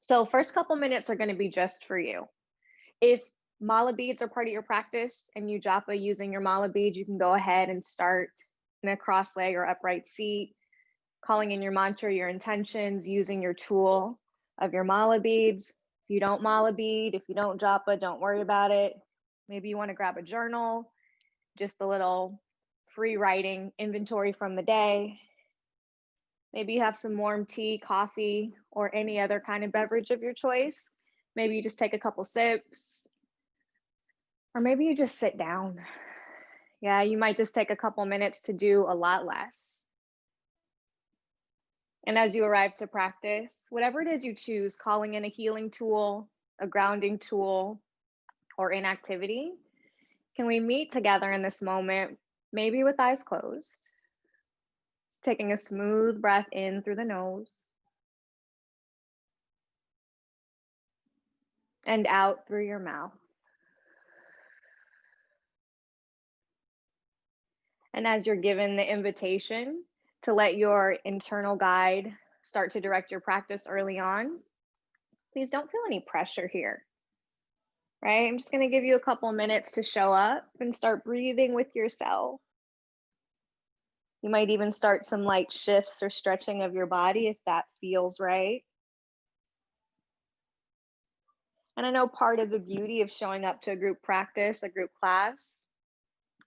So first couple minutes are going to be just for you. If mala beads are part of your practice and you japa using your mala bead, you can go ahead and start in a cross leg or upright seat, calling in your mantra, your intentions, using your tool of your mala beads. If you don't mala bead, if you don't japa, don't worry about it. Maybe you want to grab a journal, just a little free writing inventory from the day. Maybe you have some warm tea, coffee, or any other kind of beverage of your choice. Maybe you just take a couple sips, or maybe you just sit down. Yeah, you might just take a couple minutes to do a lot less. And as you arrive to practice, whatever it is you choose, calling in a healing tool, a grounding tool, or inactivity, can we meet together in this moment, maybe with eyes closed, taking a smooth breath in through the nose and out through your mouth. And as you're given the invitation to let your internal guide start to direct your practice early on, please don't feel any pressure here, right? I'm just going to give you a couple minutes to show up and start breathing with yourself. You might even start some light shifts or stretching of your body if that feels right. And I know part of the beauty of showing up to a group practice, a group class,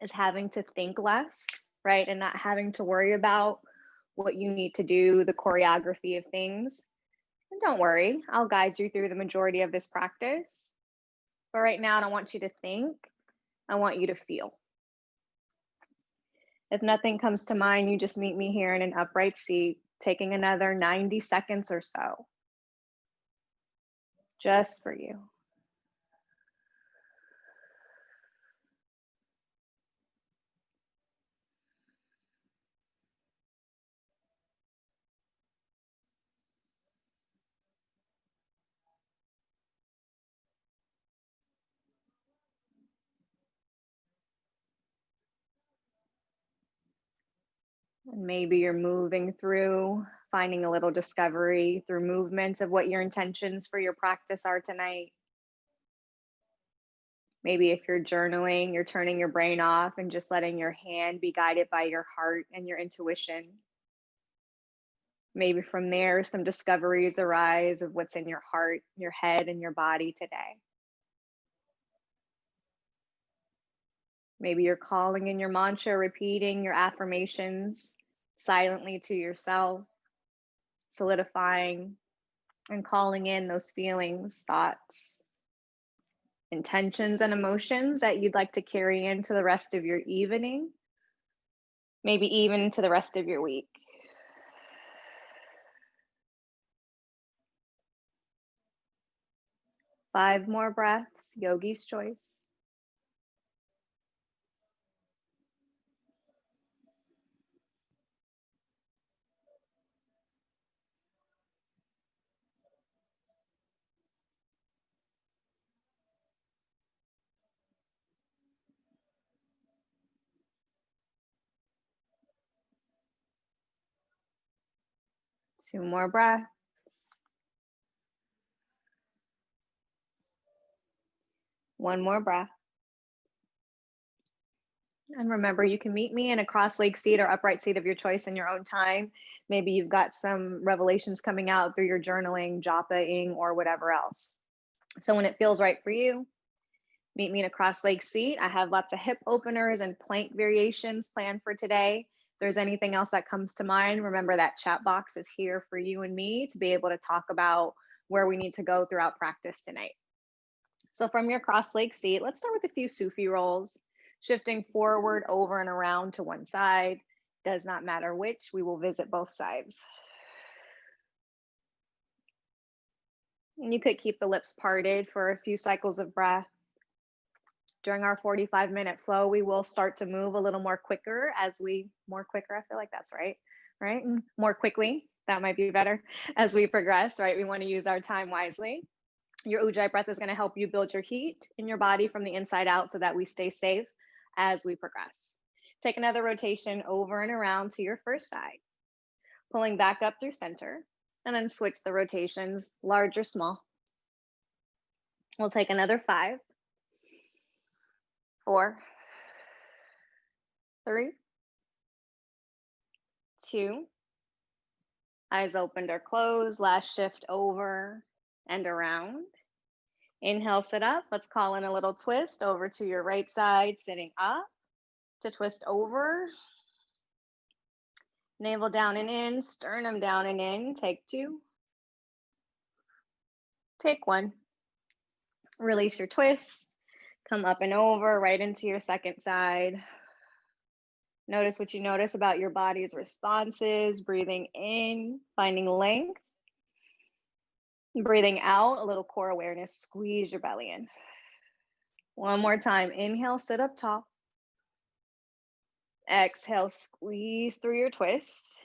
is having to think less, right? And not having to worry about what you need to do, the choreography of things. And don't worry, I'll guide you through the majority of this practice. But right now, I don't want you to think, I want you to feel. If nothing comes to mind, you just meet me here in an upright seat, taking another 90 seconds or so, just for you. And maybe you're moving through, finding a little discovery through movement of what your intentions for your practice are tonight. Maybe if you're journaling, you're turning your brain off and just letting your hand be guided by your heart and your intuition. Maybe from there, some discoveries arise of what's in your heart, your head, and your body today. Maybe you're calling in your mantra, repeating your affirmations silently to yourself, solidifying and calling in those feelings, thoughts, intentions, and emotions that you'd like to carry into the rest of your evening, maybe even into the rest of your week. Five more breaths, Yogi's choice. Two more breaths. One more breath. And remember, you can meet me in a cross-leg seat or upright seat of your choice in your own time. Maybe you've got some revelations coming out through your journaling, japa-ing, or whatever else. So when it feels right for you, meet me in a cross-leg seat. I have lots of hip openers and plank variations planned for today. If there's anything else that comes to mind, remember that chat box is here for you and me to be able to talk about where we need to go throughout practice tonight. So from your cross-leg seat, let's start with a few Sufi rolls, shifting forward, over, and around to one side. Does not matter which, we will visit both sides. And you could keep the lips parted for a few cycles of breath. During our 45-minute flow, we will start to move a little more quicker I feel like that's right? More quickly, that might be better as we progress, right? We want to use our time wisely. Your Ujjayi breath is going to help you build your heat in your body from the inside out so that we stay safe as we progress. Take another rotation over and around to your first side, pulling back up through center. And then switch the rotations, large or small. We'll take another 5, 4, 3, 2. Eyes opened or closed. Last shift over and around. Inhale, sit up. Let's call in a little twist over to your right side, sitting up to twist over. Navel down and in, sternum down and in. Take 2. Take 1. Release your twist. Come up and over, right into your second side. Notice what you notice about your body's responses. Breathing in, finding length. Breathing out, a little core awareness. Squeeze your belly in. One more time. Inhale, sit up tall. Exhale, squeeze through your twist.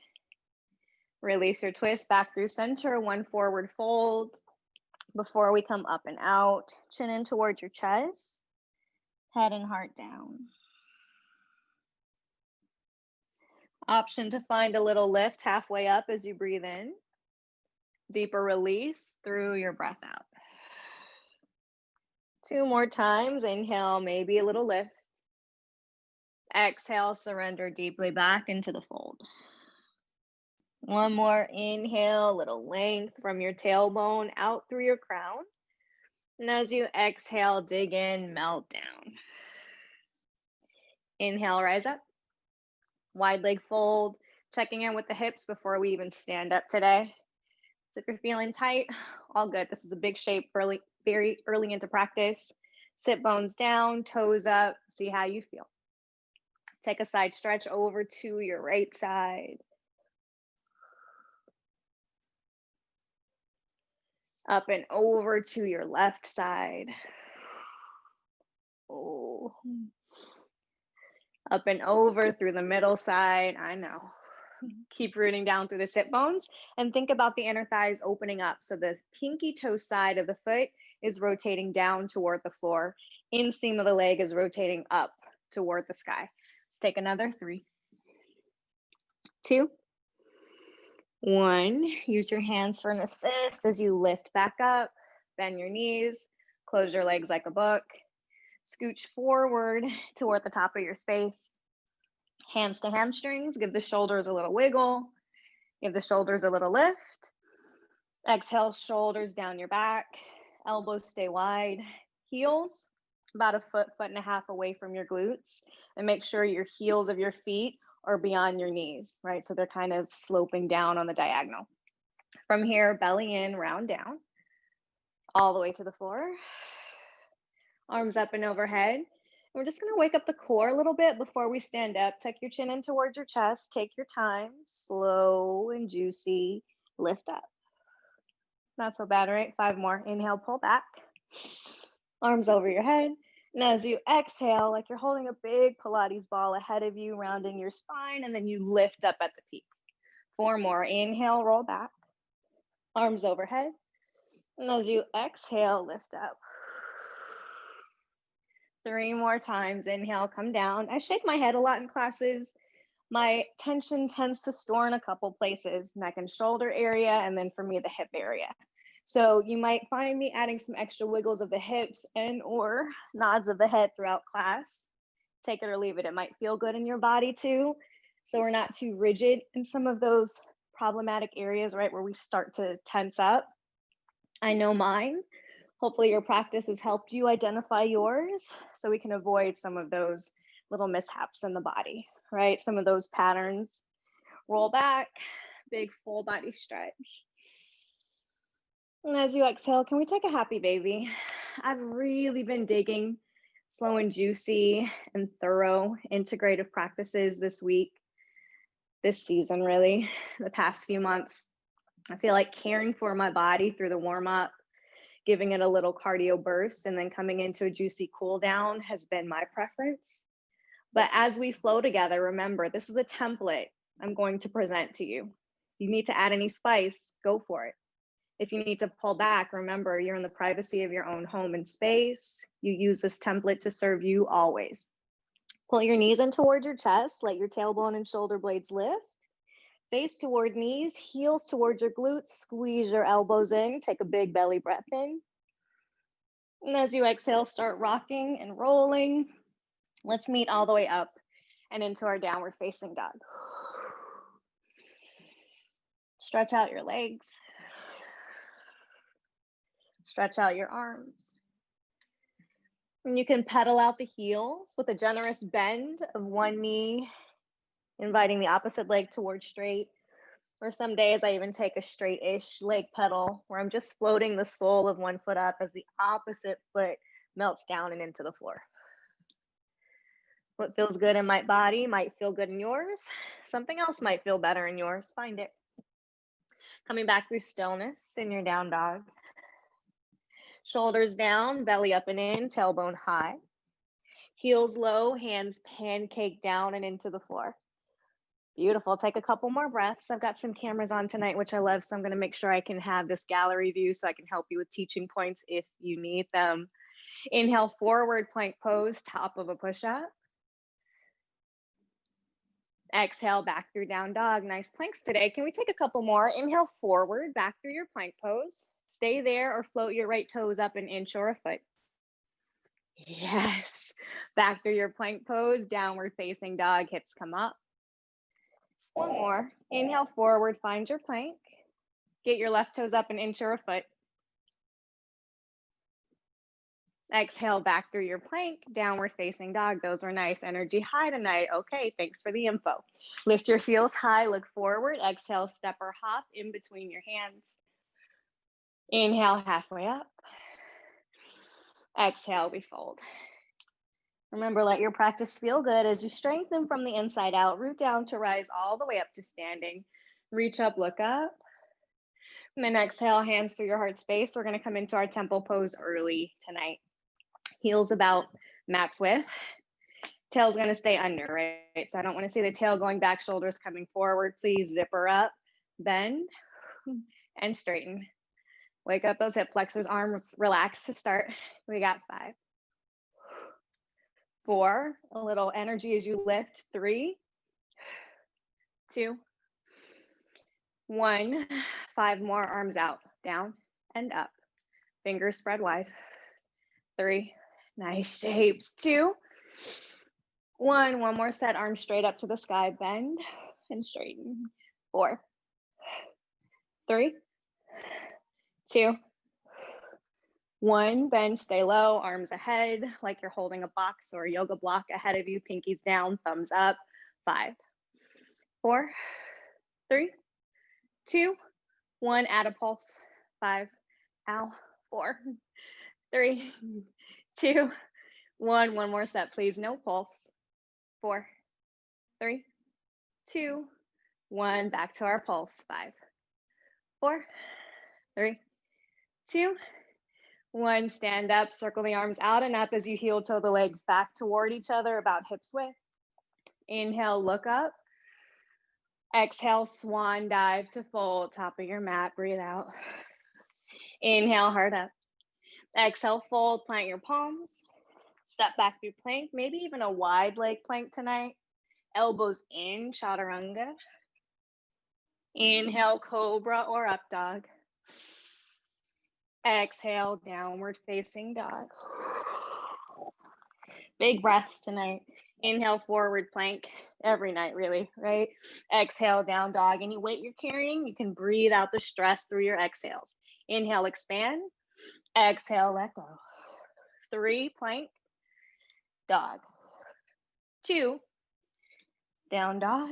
Release your twist back through center. One forward fold. Before we come up and out, chin in towards your chest. Head and heart down. Option to find a little lift halfway up as you breathe in. Deeper release through your breath out. 2 more times. Inhale, maybe a little lift. Exhale, surrender deeply back into the fold. One more. Inhale, a little length from your tailbone out through your crown. And as you exhale, dig in, melt down. Inhale, rise up. Wide leg fold. Checking in with the hips before we even stand up today. So if you're feeling tight, all good. This is a big shape very early into practice. Sit bones down, toes up, see how you feel. Take a side stretch over to your right side. Up and over to your left side. Oh. Up and over through the middle side. I know. Keep rooting down through the sit bones and think about the inner thighs opening up. So the pinky toe side of the foot is rotating down toward the floor. Inseam of the leg is rotating up toward the sky. Let's take another 3, 2, 1. Use your hands for an assist as you lift back up. Bend your knees. Close your legs like a book. Scooch forward toward the top of your space. Hands to hamstrings, give the shoulders a little wiggle, give the shoulders a little lift. Exhale, shoulders down your back, elbows stay wide, heels about a foot, foot and a half away from your glutes, and make sure your heels of your feet are beyond your knees, right? So they're kind of sloping down on the diagonal. From here, belly in, round down, all the way to the floor. Arms up and overhead. We're just going to wake up the core a little bit before we stand up. Tuck your chin in towards your chest. Take your time. Slow and juicy. Lift up. Not so bad, right? 5 more. Inhale, pull back. Arms over your head. And as you exhale, like you're holding a big Pilates ball ahead of you, rounding your spine, and then you lift up at the peak. 4 more. Inhale, roll back. Arms overhead. And as you exhale, lift up. 3 more times. Inhale, come down. I shake my head a lot in classes. My tension tends to store in a couple places, neck and shoulder area, and then for me, the hip area. So you might find me adding some extra wiggles of the hips and or nods of the head throughout class. Take it or leave it. It might feel good in your body too. So we're not too rigid in some of those problematic areas, right, where we start to tense up. I know mine. Hopefully your practice has helped you identify yours so we can avoid some of those little mishaps in the body, right? Some of those patterns. Roll back, big full body stretch. And as you exhale, can we take a happy baby? I've really been digging slow and juicy and thorough integrative practices this week, this season really, the past few months. I feel like caring for my body through the warm up, giving it a little cardio burst, and then coming into a juicy cool down has been my preference. But as we flow together, remember, this is a template I'm going to present to you. If you need to add any spice, go for it. If you need to pull back, remember, you're in the privacy of your own home and space. You use this template to serve you always. Pull your knees in towards your chest, let your tailbone and shoulder blades lift. Face toward knees, heels towards your glutes, squeeze your elbows in, take a big belly breath in. And as you exhale, start rocking and rolling. Let's meet all the way up and into our downward facing dog. Stretch out your legs. Stretch out your arms. And you can pedal out the heels with a generous bend of one knee, inviting the opposite leg towards straight. Or some days I even take a straight-ish leg pedal where I'm just floating the sole of one foot up as the opposite foot melts down and into the floor. What feels good in my body might feel good in yours. Something else might feel better in yours. Find it. Coming back through stillness in your down dog. Shoulders down, belly up and in, tailbone high. Heels low, hands pancake down and into the floor. Beautiful. Take a couple more breaths. I've got some cameras on tonight, which I love, so I'm going to make sure I can have this gallery view so I can help you with teaching points if you need them. Inhale, forward plank pose, top of a push-up. Exhale, back through down dog. Nice planks today. Can we take a couple more? Inhale, forward, back through your plank pose. Stay there or float your right toes up an inch or a foot. Yes. Back through your plank pose, downward facing dog, hips come up. One more. Inhale, forward, find your plank. Get your left toes up an inch or a foot. Exhale, back through your plank, downward facing dog. Those were nice. Energy high tonight. Okay, thanks for the info. Lift your heels high, look forward. Exhale, step or hop in between your hands. Inhale, halfway up. Exhale, we fold. Remember, let your practice feel good as you strengthen from the inside out. Root down to rise all the way up to standing. Reach up, look up. And then exhale, hands through your heart space. We're going to come into our temple pose early tonight. Heels about mat's width. Tail's going to stay under, right? So I don't want to see the tail going back, shoulders coming forward. Please zipper up, bend, and straighten. Wake up those hip flexors, arms relax to start. We got 5, 4, a little energy as you lift. 3, 2, 1. 5 more, arms out, down and up. Fingers spread wide. 3, nice shapes. 2, 1. One more set, arms straight up to the sky, bend and straighten. 4, 3, 2, 1. Bend, stay low, arms ahead, like you're holding a box or a yoga block ahead of you, pinkies down, thumbs up. 5, 4, 3, 2, 1. Add a pulse. 5, ow, 4, 3, 2, 1. One more set, please. No pulse. 4, 3, 2, 1. Back to our pulse. 5, 4, 3, 2, 1. Stand up, circle the arms out and up as you heel toe the legs back toward each other, about hips width. Inhale, look up. Exhale, swan dive to fold, top of your mat, breathe out. Inhale, heart up. Exhale, fold, plant your palms. Step back through plank, maybe even a wide leg plank tonight. Elbows in, chaturanga. Inhale, cobra or up dog. Exhale, downward facing dog. Big breaths tonight. Inhale, forward plank every night, really, right? Exhale, down dog. Any weight you're carrying, you can breathe out the stress through your exhales. Inhale, expand. Exhale, let go. 3, plank, dog. 2, down dog.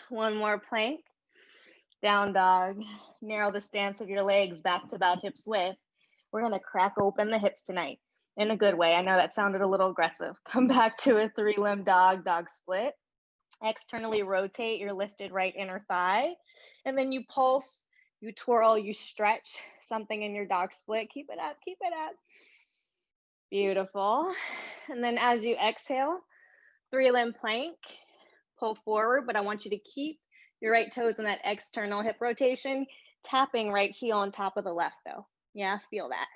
1 more plank, down dog. Narrow the stance of your legs back to about hips width. We're going to crack open the hips tonight in a good way. I know that sounded a little aggressive. Come back to a 3-limb dog, dog split. Externally rotate your lifted right inner thigh. And then you pulse, you twirl, you stretch something in your dog split. Keep it up, keep it up. Beautiful. And then as you exhale, 3-limb plank, pull forward, but I want you to keep your right toes in that external hip rotation, tapping right heel on top of the left though. Yeah, feel that.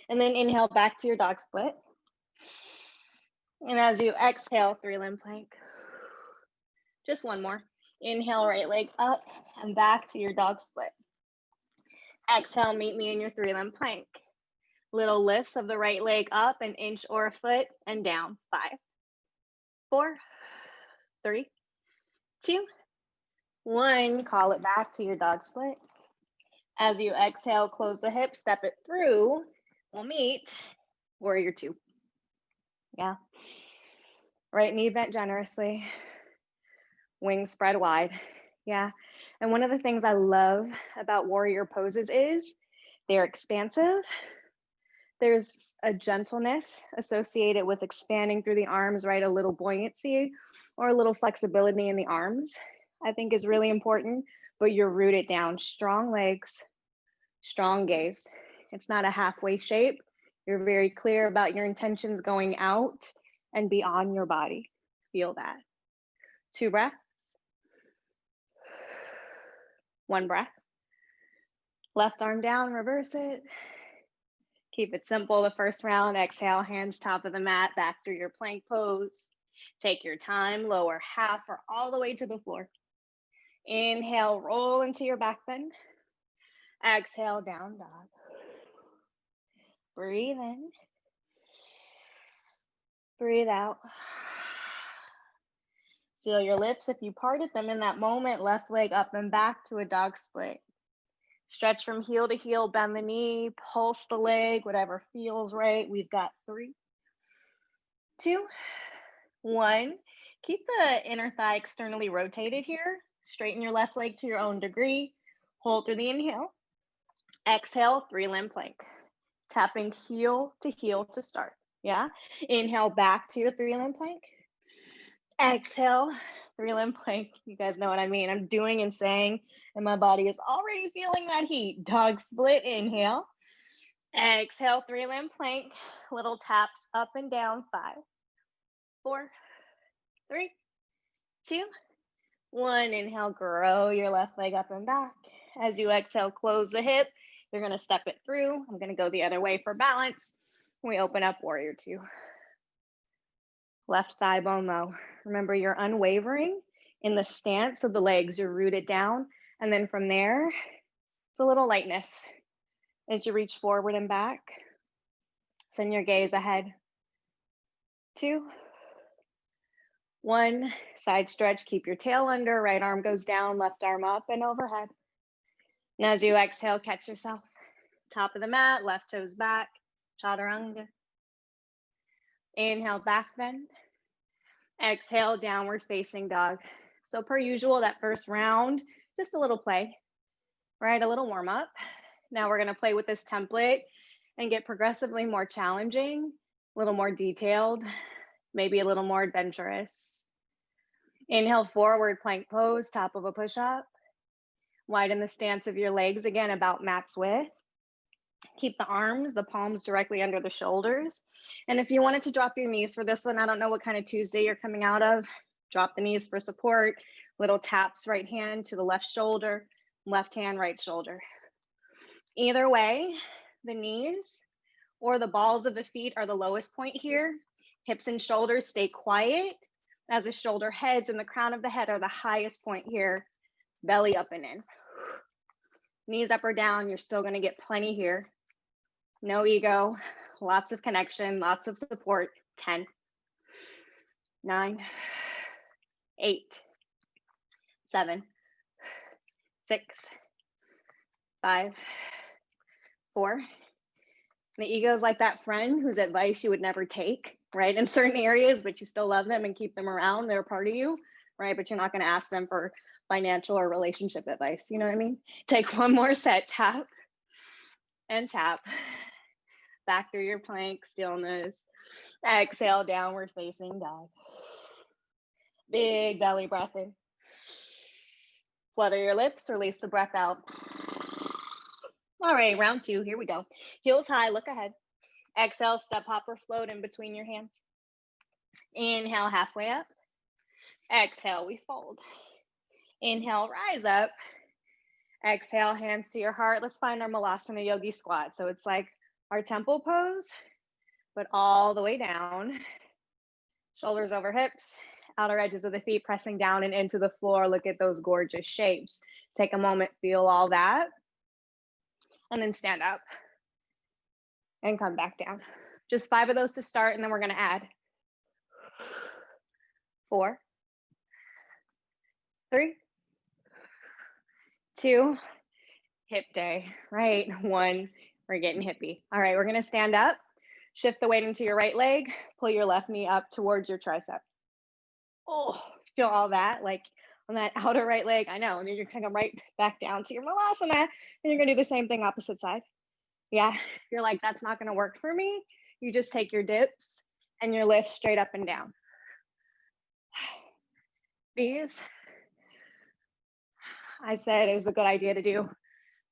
And then inhale back to your dog split. And as you exhale, 3-limb plank. Just 1 more. Inhale, right leg up and back to your dog split. Exhale, meet me in your 3-limb plank. Little lifts of the right leg up an inch or a foot and down. 5, 4, 3, 2, 1. Call it back to your dog split. As you exhale, close the hips, step it through. We'll meet warrior 2. Yeah. Right knee bent generously. Wings spread wide. Yeah. And one of the things I love about warrior poses is they're expansive. There's a gentleness associated with expanding through the arms, right? A little buoyancy or a little flexibility in the arms, I think is really important, but you're rooted down. Strong legs, strong gaze. It's not a halfway shape. You're very clear about your intentions going out and beyond your body. Feel that. 2 breaths. 1 breath. Left arm down, reverse it. Keep it simple the first round. Exhale, hands top of the mat, back through your plank pose. Take your time, lower half or all the way to the floor. Inhale, roll into your back bend. Exhale, down dog. Breathe in. Breathe out. Seal your lips if you parted them in that moment. Left leg up and back to a dog split. Stretch from heel to heel, bend the knee, pulse the leg, whatever feels right. We've got 3, 2, 1. Keep the inner thigh externally rotated here. Straighten your left leg to your own degree. Hold through the inhale. Exhale, 3-limb plank. Tapping heel to start. Yeah. Inhale back to your 3-limb plank. Exhale, 3-limb plank. You guys know what I mean. I'm doing and saying, and my body is already feeling that heat. Dog split, inhale. Exhale, 3-limb plank. Little taps up and down. 5, 4, 3, 2, 1. Inhale, grow your left leg up and back. As you exhale, close the hip. You're going to step it through. I'm going to go the other way for balance. We open up warrior 2. Left thigh bone low. Remember, you're unwavering in the stance of the legs. You're rooted down. And then from there, it's a little lightness as you reach forward and back. Send your gaze ahead. 2, 1. Side stretch. Keep your tail under. Right arm goes down. Left arm up and overhead. And as you exhale, catch yourself. Top of the mat. Left toes back. Chaturanga. Inhale, back bend. Exhale, downward facing dog. So per usual, that first round, just a little play, right? A little warm up. Now we're gonna play with this template and get progressively more challenging, a little more detailed, maybe a little more adventurous. Inhale, forward plank pose, top of a push-up. Widen the stance of your legs, again, about mat's width. Keep the arms, the palms directly under the shoulders. And if you wanted to drop your knees for this one, I don't know what kind of Tuesday you're coming out of, drop the knees for support, little taps, right hand to the left shoulder, left hand, right shoulder. Either way, the knees or the balls of the feet are the lowest point here. Hips and shoulders stay quiet as the shoulder heads and the crown of the head are the highest point here. Belly up and in. Knees up or down, you're still gonna get plenty here. No ego, lots of connection, lots of support. 10, 9, 8, 7, 6, 5, 4. The ego is like that friend whose advice you would never take, right? In certain areas, but you still love them and keep them around. They're a part of you, right? But you're not gonna ask them for financial or relationship advice. You know what I mean? Take one more set, tap and tap. Back through your plank, stillness. Exhale, downward facing dog. Big belly breath in. Flutter your lips, release the breath out. All right, round 2, here we go. Heels high, look ahead. Exhale, step, hop, or float in between your hands. Inhale, halfway up. Exhale, we fold. Inhale, rise up. Exhale, hands to your heart. Let's find our Melasana Yogi squat. So it's like our temple pose, but all the way down. Shoulders over hips. outer edges of the feet pressing down and into the floor. Look at those gorgeous shapes. Take a moment, feel all that, and then stand up and come back down. Just 5 of those to start, and then we're gonna add 4, 3, 2, hip day, right? 1, we're getting hippie. All right, we're gonna stand up, shift the weight into your right leg, pull your left knee up towards your tricep. Oh, feel all that, like on that outer right leg, I know, and then you're gonna come right back down to your Melasana, and you're gonna do the same thing opposite side. Yeah, you're like, that's not gonna work for me. You just take your dips and your lift straight up and down. These, I said it was a good idea to do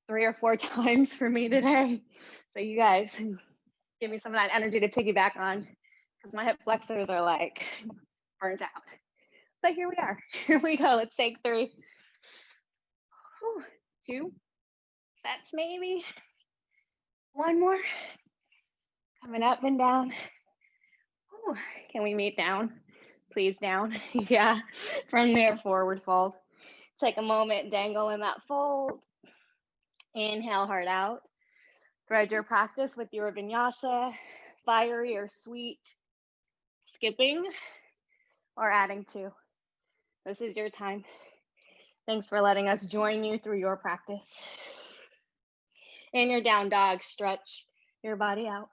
3 or 4 times for me today. So you guys give me some of that energy to piggyback on, because my hip flexors are like burnt out. But here we are. Here we go. Let's take 3. 2 sets maybe. 1 more. Coming up and down. Ooh, can we meet down? Please down. Yeah. From there, forward fold. Take a moment, dangle in that fold. Inhale, heart out. Thread your practice with your vinyasa, fiery or sweet, skipping, or adding to. This is your time. Thanks for letting us join you through your practice. In your down dog, stretch your body out.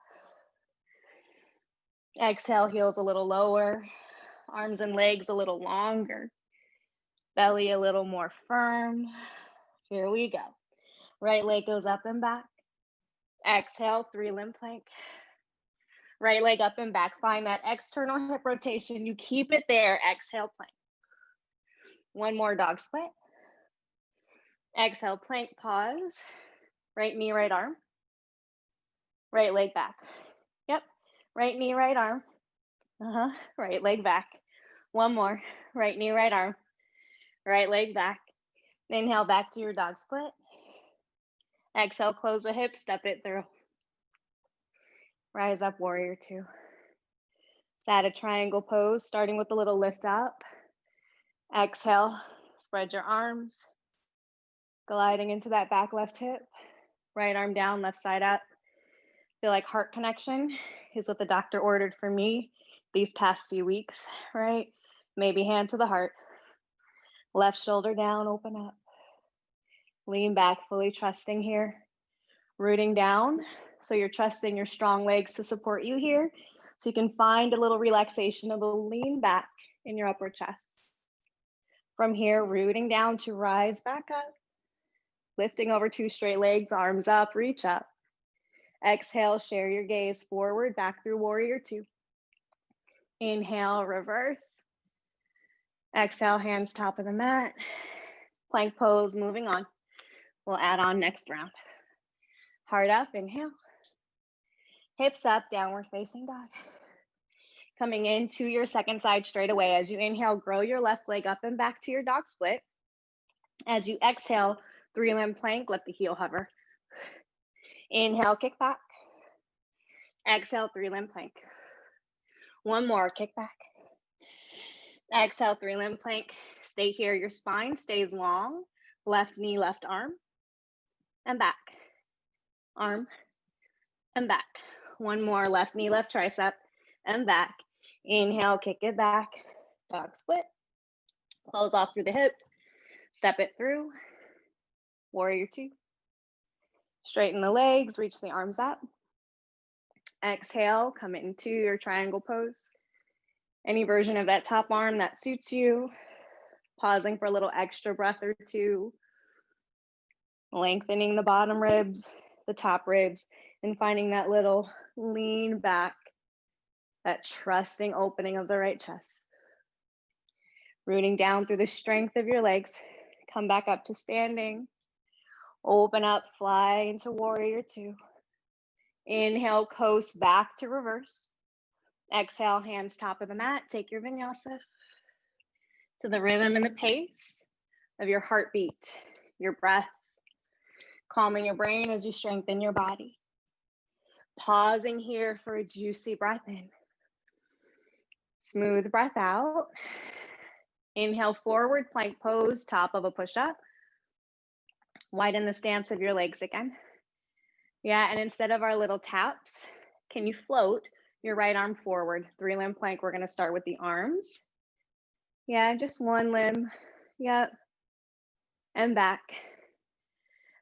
Exhale, heels a little lower, arms and legs a little longer, belly a little more firm. Here we go. Right leg goes up and back. Exhale, 3-limb plank. Right leg up and back. Find that external hip rotation. You keep it there. Exhale, plank. 1 more, dog split. Exhale, plank, pause. Right knee, right arm. Right leg back. Yep. Right knee, right arm. Right leg back. 1 more. Right knee, right arm. Right leg back. Inhale back to your dog split. Exhale, close the hips, step it through. Rise up, warrior 2. Let's add a triangle pose, starting with a little lift up. Exhale, spread your arms. Gliding into that back left hip. Right arm down, left side up. Feel like heart connection is what the doctor ordered for me these past few weeks, right? Maybe hand to the heart. Left shoulder down, open up. Lean back, fully trusting here. Rooting down, so you're trusting your strong legs to support you here. So you can find a little relaxation of a lean back in your upper chest. From here, rooting down to rise back up. Lifting over 2 straight legs, arms up, reach up. Exhale, share your gaze forward, back through warrior 2. Inhale, reverse. Exhale, hands top of the mat. Plank pose, moving on. We'll add on next round. Heart up, inhale. Hips up, downward facing dog. Coming into your second side straight away. As you inhale, grow your left leg up and back to your dog split. As you exhale, 3-limb plank, let the heel hover. Inhale, kick back. Exhale, 3-limb plank. 1 more, kick back. Exhale, 3-limb plank. Stay here, your spine stays long. Left knee, left arm, and back. Arm, and back. 1 more, left knee, left tricep, and back. Inhale, kick it back. Dog split. Close off through the hip. Step it through. Warrior 2. Straighten the legs, reach the arms up. Exhale, come into your triangle pose. Any version of that top arm that suits you. Pausing for a little extra breath or 2. Lengthening the bottom ribs, the top ribs, and finding that little lean back, that trusting opening of the right chest. Rooting down through the strength of your legs. Come back up to standing. Open up, fly into warrior 2. Inhale, coast back to reverse. Exhale, hands top of the mat. Take your vinyasa to the rhythm and the pace of your heartbeat, your breath, calming your brain as you strengthen your body. Pausing here for a juicy breath in. Smooth breath out. Inhale, forward plank pose, top of a push-up. Widen the stance of your legs again. Yeah, and instead of our little taps, can you float your right arm forward? 3-limb plank, we're gonna start with the arms. Yeah, just one limb. Yep. And back.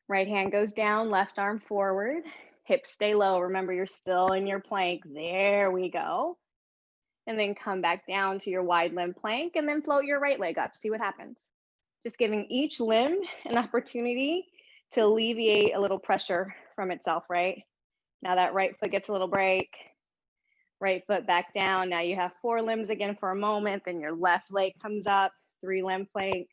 Right hand goes down, left arm forward. Hips stay low. Remember, you're still in your plank. There we go. And then come back down to your wide limb plank and then float your right leg up. See what happens. Just giving each limb an opportunity to alleviate a little pressure from itself, right? Now that right foot gets a little break. Right foot back down. Now you have 4 limbs again for a moment. Then your left leg comes up, 3-limb plank.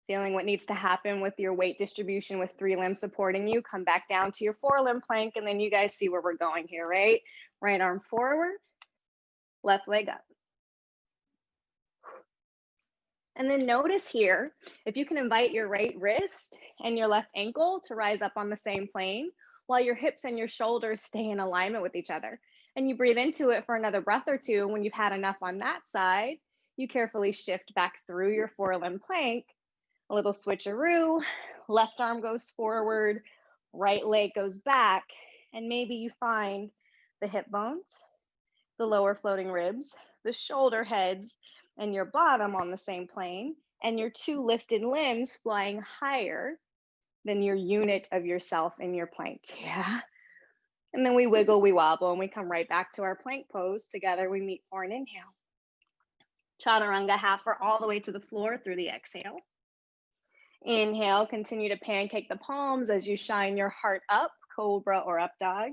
Feeling what needs to happen with your weight distribution with 3 limbs supporting you. Come back down to your 4-limb plank, and then you guys see where we're going here, right? Right arm forward, left leg up. And then notice here, if you can invite your right wrist and your left ankle to rise up on the same plane, while your hips and your shoulders stay in alignment with each other. And you breathe into it for another breath or two. When you've had enough on that side, you carefully shift back through your 4-limb plank. A little switcheroo, left arm goes forward, right leg goes back, and maybe you find the hip bones, the lower floating ribs, the shoulder heads, and your bottom on the same plane, and your 2 lifted limbs flying higher than your unit of yourself in your plank. Yeah. And then we wiggle, we wobble, and we come right back to our plank pose. Together we meet for an inhale. Chaturanga, half or all the way to the floor through the exhale. Inhale, continue to pancake the palms as you shine your heart up, cobra or up dog.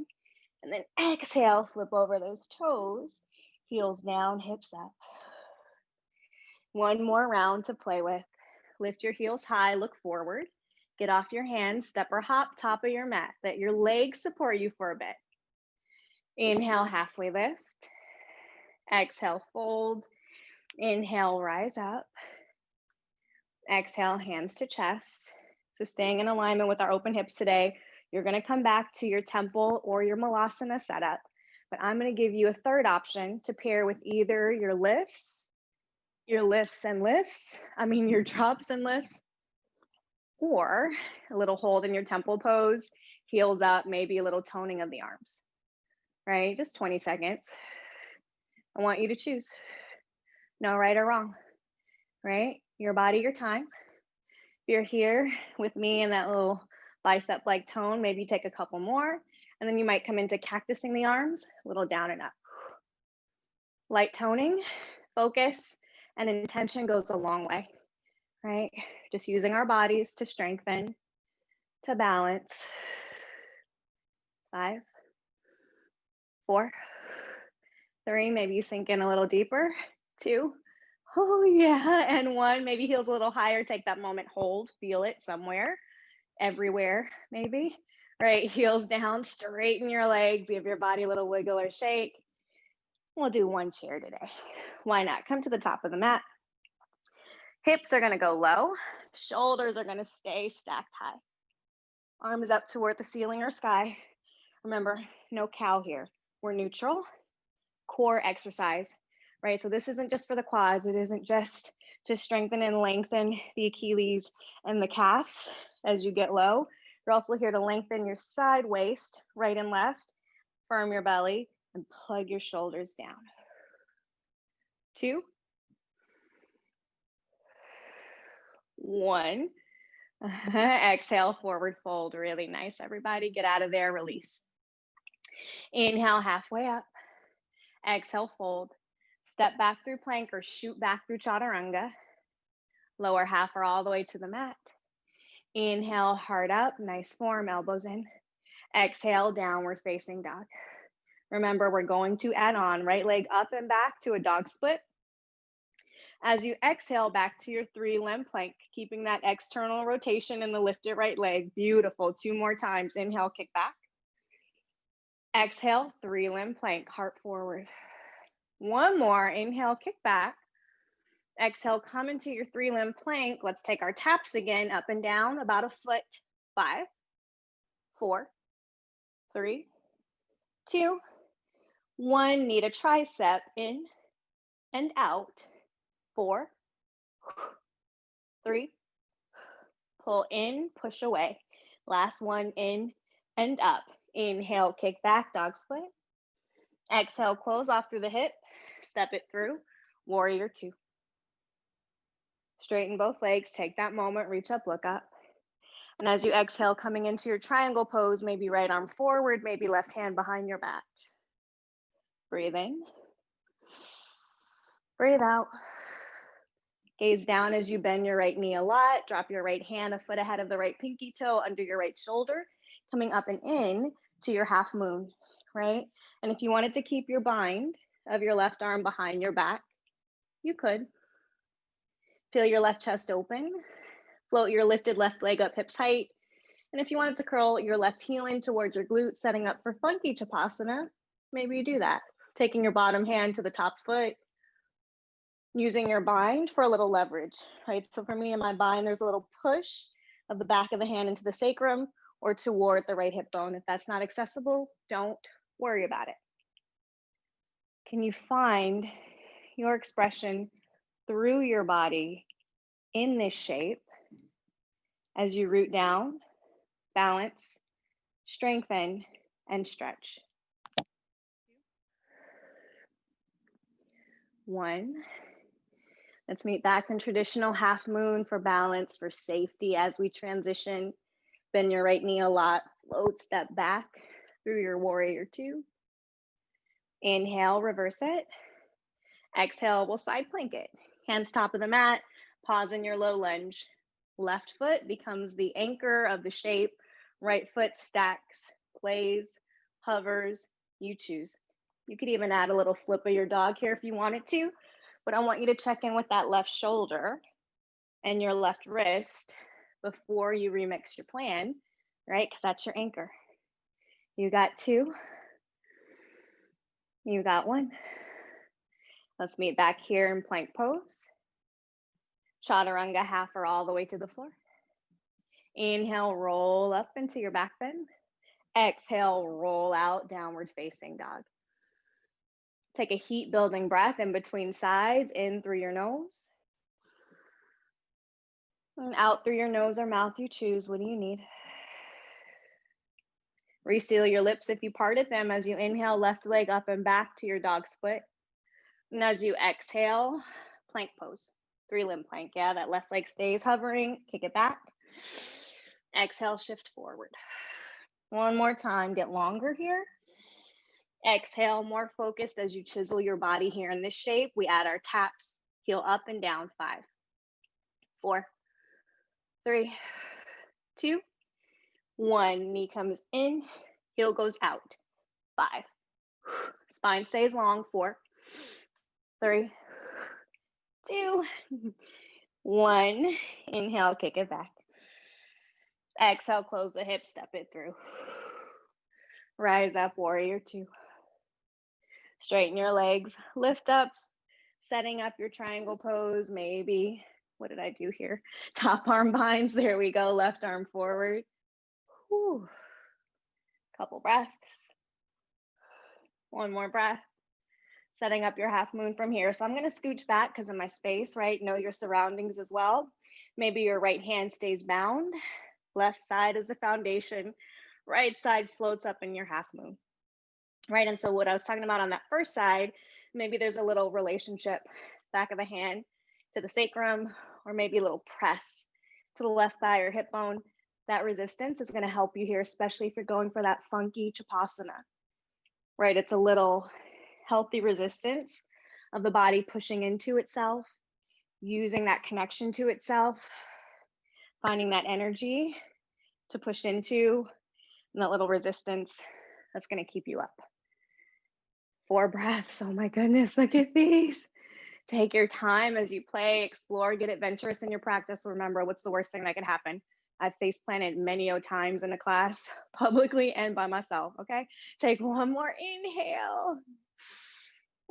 And then exhale, flip over those toes, heels down, hips up. One more round to play with. Lift your heels high, look forward. Get off your hands, step or hop top of your mat. Let your legs support you for a bit. Inhale, halfway lift. Exhale, fold. Inhale, rise up. Exhale, hands to chest. So staying in alignment with our open hips today, you're gonna come back to your temple or your Melasana setup, but I'm gonna give you a third option to pair with either your lifts and lifts, your drops and lifts, or a little hold in your temple pose, heels up, maybe a little toning of the arms, right? Just 20 seconds. I want you to choose. No right or wrong, right? Your body, your time. If you're here with me in that little bicep-like tone, maybe take a couple more, and then you might come into cactusing the arms, a little down and up. Light toning, focus, and intention goes a long way, right? Just using our bodies to strengthen, to balance. 5, 4, 3, maybe you sink in a little deeper. 2, oh yeah, and 1, maybe heels a little higher, take that moment, hold, feel it somewhere, everywhere maybe. Right, heels down, straighten your legs, give your body a little wiggle or shake. We'll do 1 chair today. Why not? Come to the top of the mat. Hips are gonna go low, shoulders are gonna stay stacked high. Arms up toward the ceiling or sky. Remember, no cow here. We're neutral, core exercise, right? So this isn't just for the quads. It isn't just to strengthen and lengthen the Achilles and the calves as you get low. You're also here to lengthen your side waist, right and left, firm your belly, and plug your shoulders down. 2, 1. Exhale, forward fold. Really nice, everybody. Get out of there, release. Inhale, halfway up. Exhale, fold. Step back through plank or shoot back through chaturanga. Lower half or all the way to the mat. Inhale, heart up, nice form, elbows in. Exhale, downward facing dog. Remember, we're going to add on right leg up and back to a dog split. As you exhale back to your 3-limb plank, keeping that external rotation in the lifted right leg. Beautiful. 2 more times. Inhale, kick back. Exhale, 3-limb plank, heart forward. 1 more. Inhale, kick back. Exhale, come into your 3-limb plank. Let's take our taps again, up and down, about a foot. 5, 4, 3, 2, 1. Need a tricep in and out. 4, 3, pull in, push away. Last one, in and up. Inhale, kick back, dog split. Exhale, close off through the hip, step it through, warrior 2. Straighten both legs, take that moment, reach up, look up. And as you exhale, coming into your triangle pose, maybe right arm forward, maybe left hand behind your back. Breathe in. Breathe out. Gaze down as you bend your right knee a lot. Drop your right hand a foot ahead of the right pinky toe under your right shoulder, coming up and in to your half moon, right? And if you wanted to keep your bind of your left arm behind your back, you could. Feel your left chest open. Float your lifted left leg up hips height. And if you wanted to curl your left heel in towards your glutes, setting up for funky Chapasana, maybe you do that. Taking your bottom hand to the top foot, using your bind for a little leverage, right? So for me in my bind, there's a little push of the back of the hand into the sacrum or toward the right hip bone. If that's not accessible, don't worry about it. Can you find your expression through your body in this shape as you root down, balance, strengthen, and stretch? 1. Let's meet back in traditional half moon for balance, for safety as we transition. Bend your right knee a lot, float, step back through your warrior 2. Inhale, reverse it. Exhale, we'll side plank it. Hands top of the mat, pause in your low lunge. Left foot becomes the anchor of the shape. Right foot stacks, plays, hovers, you choose. You could even add a little flip of your dog here if you wanted to, but I want you to check in with that left shoulder and your left wrist before you remix your plan, right? Because that's your anchor. You got 2. You got 1. Let's meet back here in plank pose. Chaturanga, half or all the way to the floor. Inhale, roll up into your back bend. Exhale, roll out, downward facing dog. Take a heat building breath in between sides, in through your nose. And out through your nose or mouth, you choose. What do you need? Reseal your lips if you parted them as you inhale, left leg up and back to your dog split. And as you exhale, plank pose, 3-limb plank. Yeah, that left leg stays hovering, kick it back. Exhale, shift forward. One more time, get longer here. Exhale, more focused as you chisel your body here in this shape. We add our taps, heel up and down, 5, 4, 3, 2, 1. Knee comes in, heel goes out, 5. Spine stays long, 4, 3, 2, 1. Inhale, kick it back. Exhale, close the hips, step it through. Rise up, warrior 2. Straighten your legs, lift ups, setting up your triangle pose. Maybe, what did I do here? Top arm binds, there we go, left arm forward. Whew. Couple breaths. One more breath. Setting up your half moon from here. So I'm gonna scooch back because of my space, right? Know your surroundings as well. Maybe your right hand stays bound. Left side is the foundation. Right side floats up in your half moon. Right, and so what I was talking about on that first side, maybe there's a little relationship, back of the hand to the sacrum, or maybe a little press to the left thigh or hip bone. That resistance is gonna help you here, especially if you're going for that funky Chapasana, right? It's a little healthy resistance of the body pushing into itself, using that connection to itself, finding that energy to push into, and that little resistance that's gonna keep you up. 4 breaths. Oh my goodness, look at these. Take your time as you play, explore, get adventurous in your practice. Remember, what's the worst thing that could happen? I've face planted many times in a class, publicly and by myself, okay? Take one more inhale.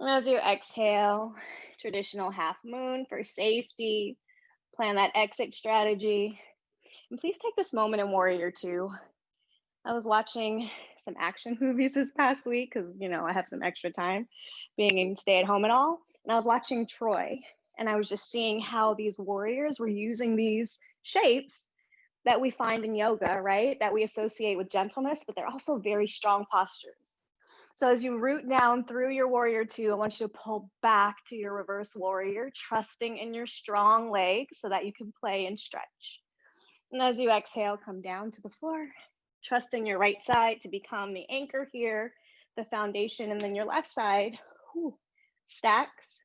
As you exhale, traditional half moon for safety. Plan that exit strategy. And please take this moment in warrior 2. I was watching some action movies this past week because, you know, I have some extra time being in stay at home and all. And I was watching Troy. And I was just seeing how these warriors were using these shapes that we find in yoga, right? That we associate with gentleness, but they're also very strong postures. So as you root down through your warrior two, I want you to pull back to your reverse warrior, trusting in your strong legs so that you can play and stretch. And as you exhale, come down to the floor, trusting your right side to become the anchor here, the foundation, and then your left side stacks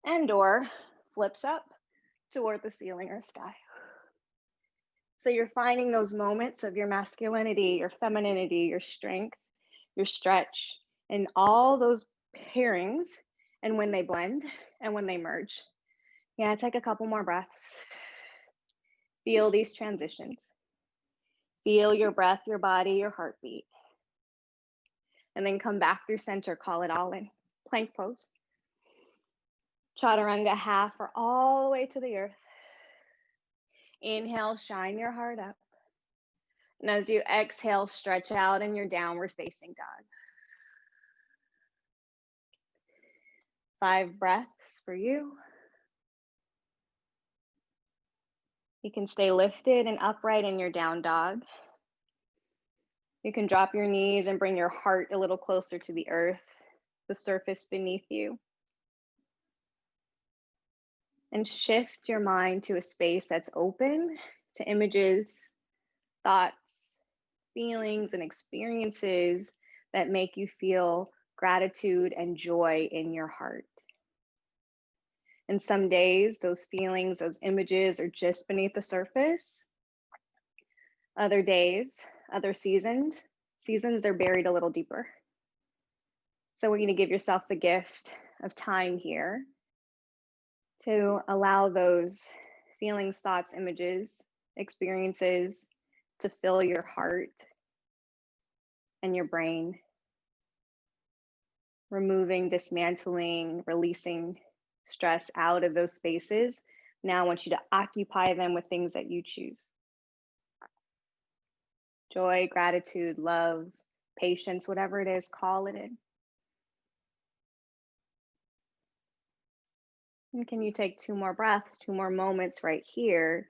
and or flips up toward the ceiling or sky. So you're finding those moments of your masculinity, your femininity, your strength, your stretch, and all those pairings, and when they blend and when they merge. Yeah, take a couple more breaths. Feel these transitions. Feel your breath, your body, your heartbeat. And then come back through center, call it all in. Plank pose. Chaturanga half or all the way to the earth. Inhale, shine your heart up. And as you exhale, stretch out in your downward facing dog. 5 breaths for you. You can stay lifted and upright in your down dog. You can drop your knees and bring your heart a little closer to the earth, the surface beneath you. And shift your mind to a space that's open to images, thoughts, feelings, and experiences that make you feel gratitude and joy in your heart. And some days, those feelings, those images are just beneath the surface. Other days, other seasons, they're buried a little deeper. So we're going to give yourself the gift of time here to allow those feelings, thoughts, images, experiences to fill your heart and your brain, removing, dismantling, releasing stress out of those spaces. Now I want you to occupy them with things that you choose. Joy, gratitude, love, patience, whatever it is, call it in. And can you take 2 more breaths, 2 more moments right here,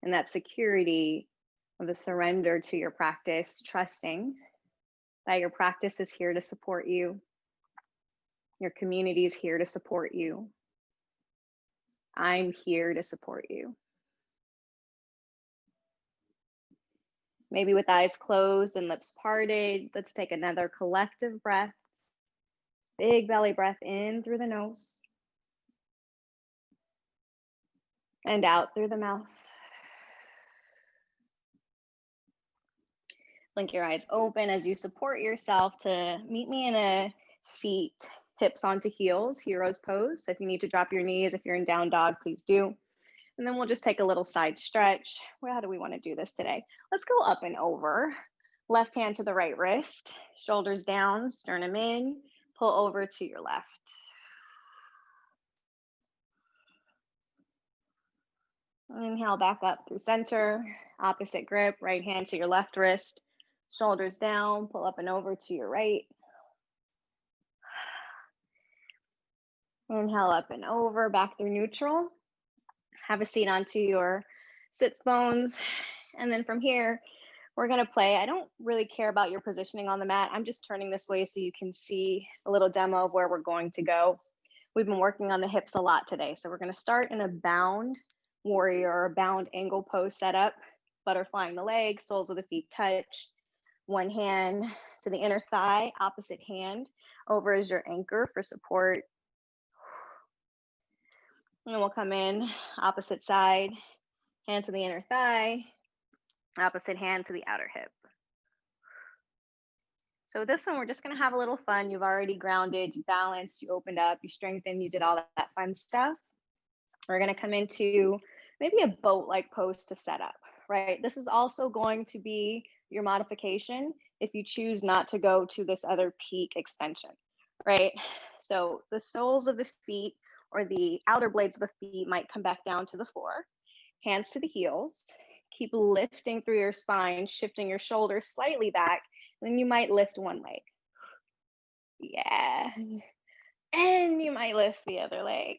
and that security of the surrender to your practice, trusting that your practice is here to support you. Your community is here to support you. I'm here to support you. Maybe with eyes closed and lips parted, let's take another collective breath. Big belly breath in through the nose and out through the mouth. Blink your eyes open as you support yourself to meet me in a seat, hips onto heels, hero's pose. So if you need to drop your knees, if you're in down dog, please do. And then we'll just take a little side stretch. Well, how do we want to do this today? Let's go up and over. Left hand to the right wrist, shoulders down, sternum in, pull over to your left. Inhale back up through center, opposite grip, right hand to your left wrist, shoulders down, pull up and over to your right. Inhale up and over, back through neutral. Have a seat onto your sits bones. And then from here, we're gonna play. I don't really care about your positioning on the mat. I'm just turning this way so you can see a little demo of where we're going to go. We've been working on the hips a lot today. So we're gonna start in a bound warrior or bound angle pose setup, butterflying the legs, soles of the feet touch. One hand to the inner thigh, opposite hand over as your anchor for support. And then we'll come in, opposite side, hand to the inner thigh, opposite hand to the outer hip. So this one, we're just gonna have a little fun. You've already grounded, you balanced, you opened up, you strengthened, you did all that fun stuff. We're gonna come into maybe a boat-like pose to set up, right? This is also going to be your modification if you choose not to go to this other peak extension, right? So the soles of the feet or the outer blades of the feet might come back down to the floor, hands to the heels, keep lifting through your spine, shifting your shoulders slightly back, and then you might lift one leg. Yeah. And you might lift the other leg.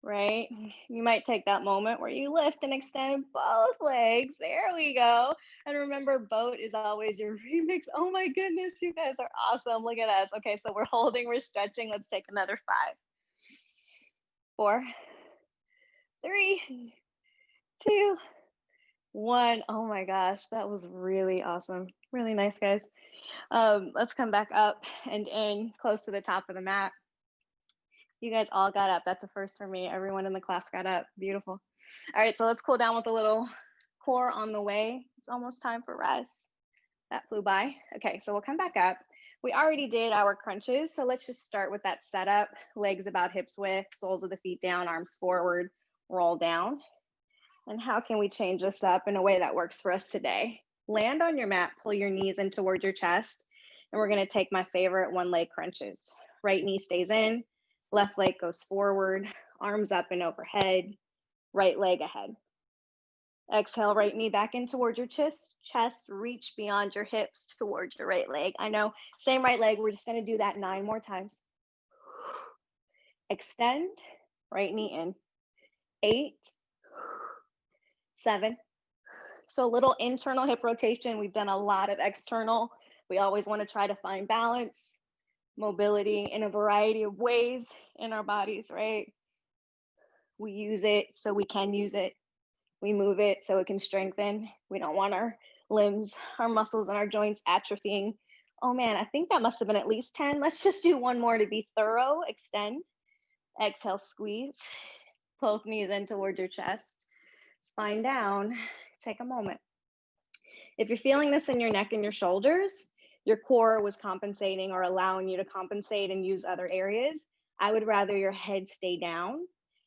right? You might take that moment where you lift and extend both legs. There we go. And remember, boat is always your remix. Oh my goodness, you guys are awesome. Look at us. Okay, so we're holding, we're stretching. Let's take another 5, 4, 3, 2, 1. Oh my gosh, that was really awesome. Really nice, guys. Let's come back up and in close to the top of the mat. You guys all got up. That's a first for me. Everyone in the class got up. Beautiful. All right, so let's cool down with a little core on the way. It's almost time for rest. That flew by. Okay, so we'll come back up. We already did our crunches, so let's just start with that setup. Legs about hips width, soles of the feet down, arms forward, roll down. And how can we change this up in a way that works for us today? Land on your mat, pull your knees in toward your chest, and we're gonna take my favorite one leg crunches. Right knee stays in, left leg goes forward, arms up and overhead, right leg ahead. Exhale, right knee back in towards your chest, reach beyond your hips towards your right leg. I know, same right leg, we're just gonna do that 9 more times. Extend, right knee in. 8, 7. So a little internal hip rotation. We've done a lot of external. We always wanna try to find balance, mobility in a variety of ways in our bodies, right? We use it so we can use it. We move it so it can strengthen. We don't want our limbs, our muscles, and our joints atrophying. Oh man, I think that must have been at least 10. Let's just do one more to be thorough. Extend, exhale, squeeze. Both knees in towards your chest. Spine down. Take a moment. If you're feeling this in your neck and your shoulders, your core was compensating or allowing you to compensate and use other areas, I would rather your head stay down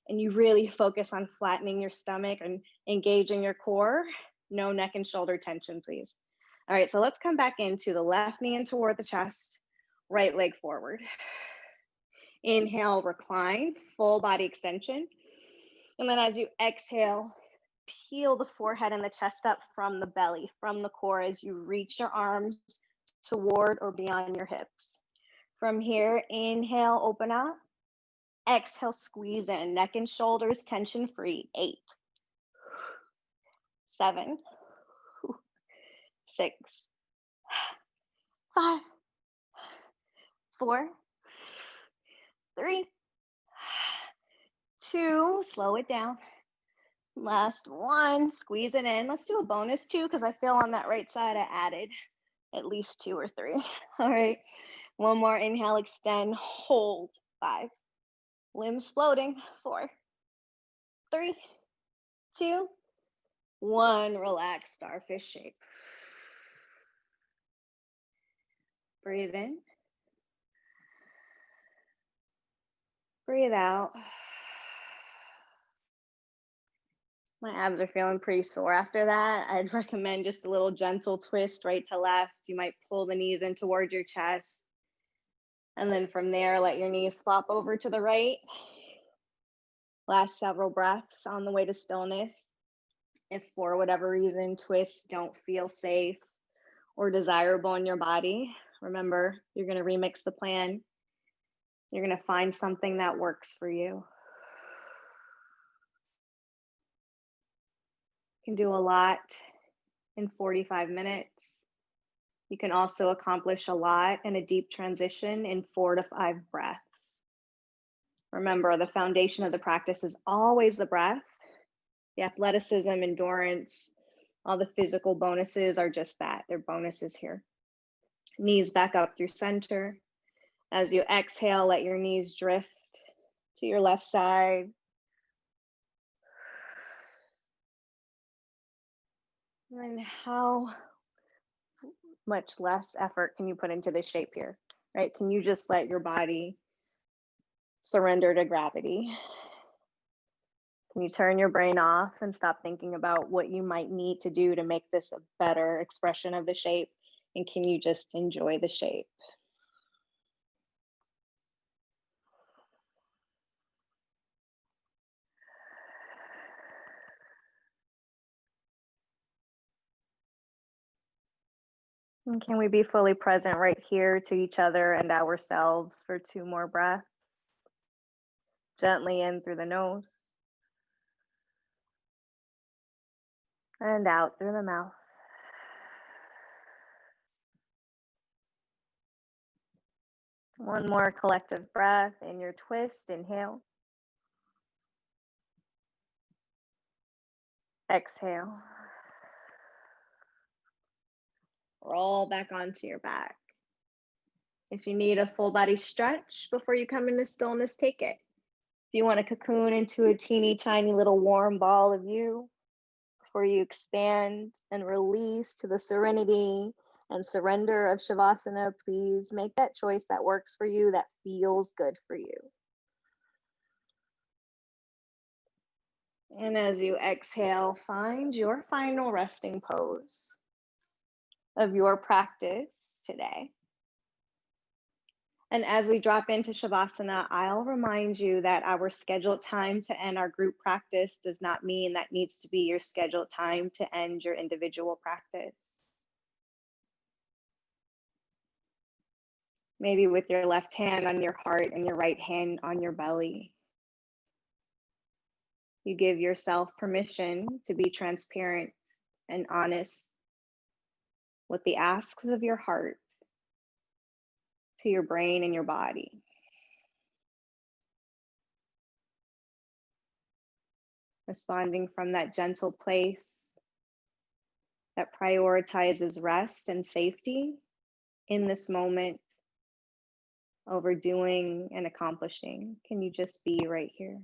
and you really focus on flattening your stomach and engaging your core. No neck and shoulder tension, please. All right, so let's come back into the left knee in toward the chest, right leg forward. Inhale, recline, full body extension. And then as you exhale, peel the forehead and the chest up from the belly, from the core as you reach your arms toward or beyond your hips. From here, inhale, open up. Exhale, squeeze in, neck and shoulders tension free. 8, 7, 6, 5, 4, 3, 2, slow it down. Last one, squeeze it in. Let's do a bonus 2 because I feel on that right side I added at least 2 or 3. All right, one more, inhale, extend, hold. 5, limbs floating. 4, 3, 2, 1, relax, starfish shape. Breathe in. Breathe out. My abs are feeling pretty sore after that. I'd recommend just a little gentle twist right to left. You might pull the knees in towards your chest. And then from there, let your knees flop over to the right. Last several breaths on the way to stillness. If for whatever reason twists don't feel safe or desirable in your body, remember, you're going to remix the plan. You're going to find something that works for you. You can do a lot in 45 minutes. You can also accomplish a lot in a deep transition in 4 to 5 breaths. Remember, the foundation of the practice is always the breath. The athleticism, endurance, all the physical bonuses are just that. They're bonuses here. Knees back up through center. As you exhale, let your knees drift to your left side. And how much less effort can you put into this shape here, right? Can you just let your body surrender to gravity? Can you turn your brain off and stop thinking about what you might need to do to make this a better expression of the shape? And can you just enjoy the shape? And can we be fully present right here to each other and ourselves for 2 more breaths? Gently in through the nose and out through the mouth. One more collective breath in your twist. Inhale. Exhale. Roll back onto your back. If you need a full body stretch before you come into stillness, take it. If you want to cocoon into a teeny tiny little warm ball of you before you expand and release to the serenity and surrender of Shavasana, please make that choice that works for you, that feels good for you. And as you exhale, find your final resting pose of your practice today. And as we drop into Shavasana, I'll remind you that our scheduled time to end our group practice does not mean that needs to be your scheduled time to end your individual practice. Maybe with your left hand on your heart and your right hand on your belly. You give yourself permission to be transparent and honest with the asks of your heart to your brain and your body. Responding from that gentle place that prioritizes rest and safety in this moment over doing and accomplishing. Can you just be right here?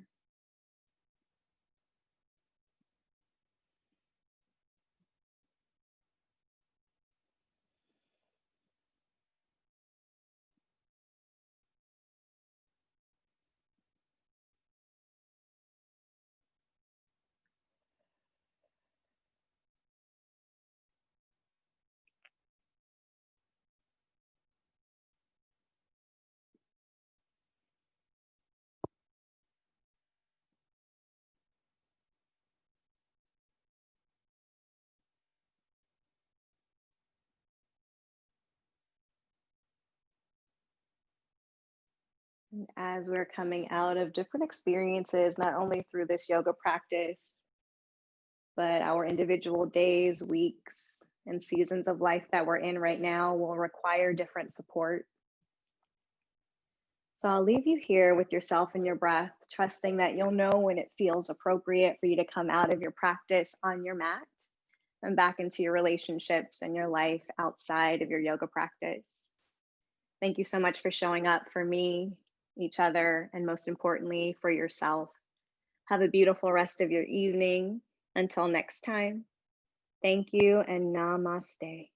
As we're coming out of different experiences, not only through this yoga practice, but our individual days, weeks, and seasons of life that we're in right now will require different support. So I'll leave you here with yourself and your breath, trusting that you'll know when it feels appropriate for you to come out of your practice on your mat and back into your relationships and your life outside of your yoga practice. Thank you so much for showing up for me, each other, and most importantly, for yourself. Have a beautiful rest of your evening. Until next time, thank you and namaste.